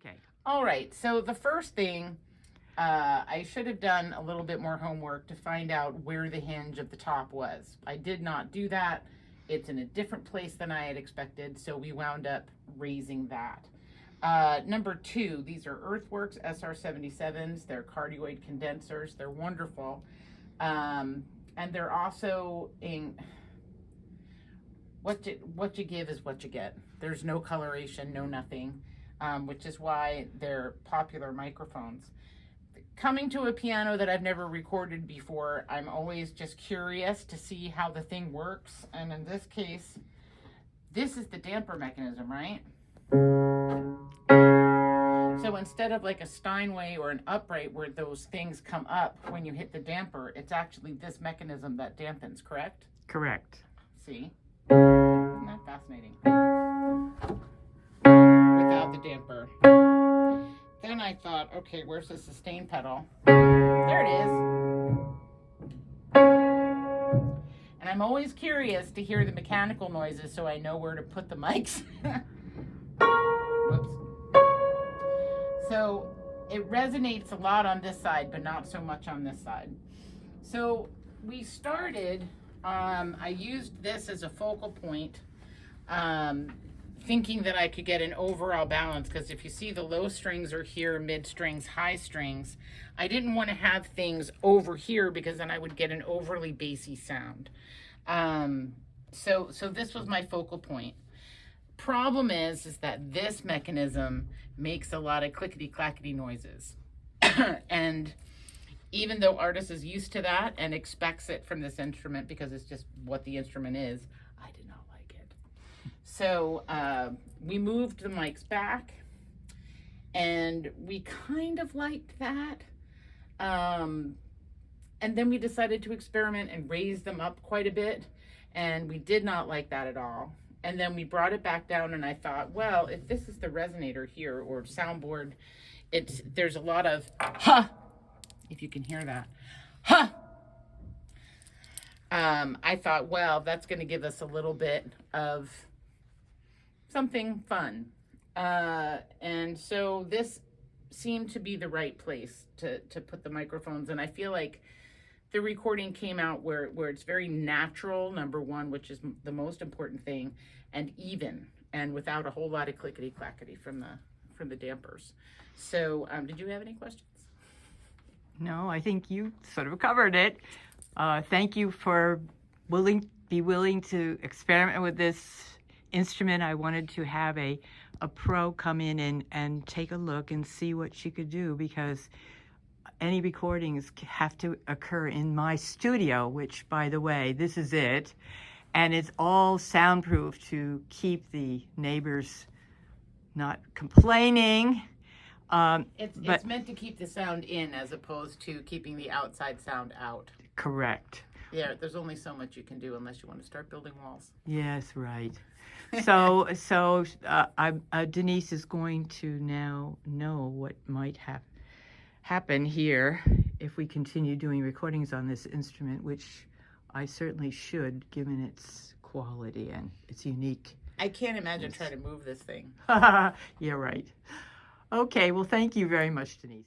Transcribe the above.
Okay. All right. So the first thing, I should have done a little bit more homework to find out where the hinge of the top was. I did not do that. It's in a different place than I had expected, so we wound up raising that. Number 2, these are Earthworks SR77s. They're cardioid condensers. They're wonderful. And they're also in, what you give is what you get. There's no coloration, no nothing, which is why they're popular microphones. Coming to a piano that I've never recorded before, I'm always just curious to see how the thing works. And in this case, this is the damper mechanism, right? So instead of like a Steinway or an upright where those things come up when you hit the damper, it's actually this mechanism that dampens, correct? Correct. See? Isn't that fascinating? Without the damper. Then I thought, okay, where's the sustain pedal? There it is. And I'm always curious to hear the mechanical noises so I know where to put the mics. Whoops. So it resonates a lot on this side, but not so much on this side. So we started, I used this as a focal point, thinking that I could get an overall balance, because if you see the low strings are here, mid strings, high strings, I didn't want to have things over here because then I would get an overly bassy sound. So this was my focal point. Problem is that this mechanism makes a lot of clickety-clackety noises. And even though Artis is used to that and expects it from this instrument because it's just what the instrument is, I did not like it. So we moved the mics back, and we kind of liked that. And then we decided to experiment and raise them up quite a bit, and we did not like that at all. And then we brought it back down, and I thought, well, if this is the resonator here or soundboard, there's a lot of ha, if you can hear that, ha. I thought, well, that's going to give us a little bit of something fun. And so this seemed to be the right place to put the microphones. And I feel like the recording came out where it's very natural, number one, which is the most important thing, and even, and without a whole lot of clickety-clackety from the dampers. So did you have any questions? No, I think you sort of covered it. Thank you for be willing to experiment with this instrument. I wanted to have a pro come in and take a look and see what she could do, because any recordings have to occur in my studio, which, by the way, this is it. And it's all soundproof to keep the neighbors not complaining. It's meant to keep the sound in as opposed to keeping the outside sound out. Correct. Yeah, there's only so much you can do unless you want to start building walls. Yes, right. So Denise is going to now know what might happen here if we continue doing recordings on this instrument, which I certainly should, given its quality and its unique. I can't imagine trying to move this thing. Yeah, right. Okay, well, thank you very much, Denise.